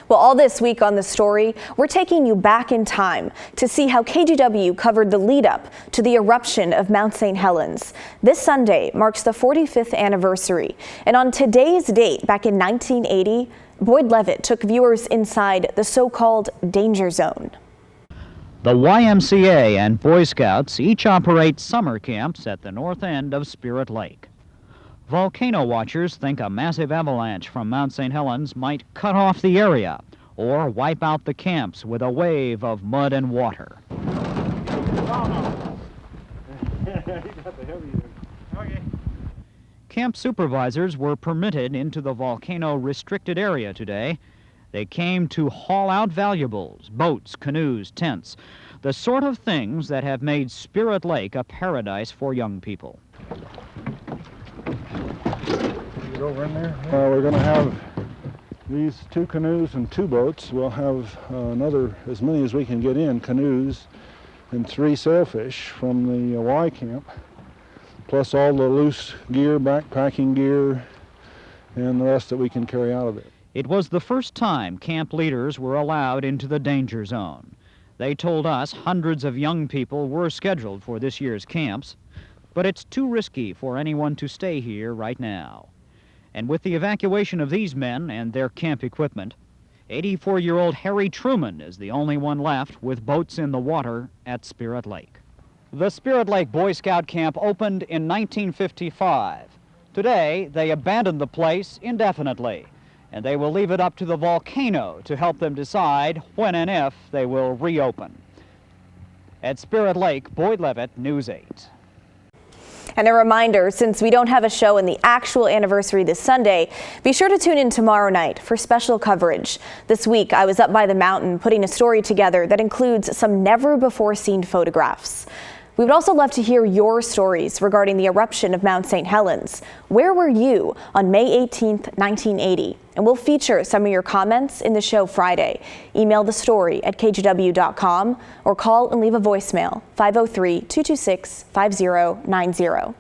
Well, all this week on The Story, we're taking you back in time to see how KGW covered the lead up to the eruption of Mount St. Helens. This Sunday marks the 45th anniversary. And on today's date, back in 1980, Boyd Levitt took viewers inside the so-called danger zone. The YMCA and Boy Scouts each operate summer camps at the north end of Spirit Lake. Volcano watchers think a massive avalanche from Mount St. Helens might cut off the area or wipe out the camps with a wave of mud and water. Camp supervisors were permitted into the volcano-restricted area today. They came to haul out valuables, boats, canoes, tents, the sort of things that have made Spirit Lake a paradise for young people. Get over in there. We're going to have these 2 canoes and 2 boats. We'll have another, as many as we can get in, canoes and 3 sailfish from the Y camp, plus all the loose gear, backpacking gear, and the rest that we can carry out of it. It was the first time camp leaders were allowed into the danger zone. They told us hundreds of young people were scheduled for this year's camps, but it's too risky for anyone to stay here right now. And with the evacuation of these men and their camp equipment, 84-year-old Harry Truman is the only one left with boats in the water at Spirit Lake. The Spirit Lake Boy Scout camp opened in 1955. Today, they abandoned the place indefinitely, and they will leave it up to the volcano to help them decide when and if they will reopen. At Spirit Lake, Boyd Levitt, News 8. And a reminder, since we don't have a show in the actual anniversary this Sunday, be sure to tune in tomorrow night for special coverage. This week, I was up by the mountain putting a story together that includes some never-before-seen photographs. We would also love to hear your stories regarding the eruption of Mount St. Helens. Where were you on May 18th, 1980? And we'll feature some of your comments in the show Friday. Email the story at kgw.com or call and leave a voicemail, 503-226-5090.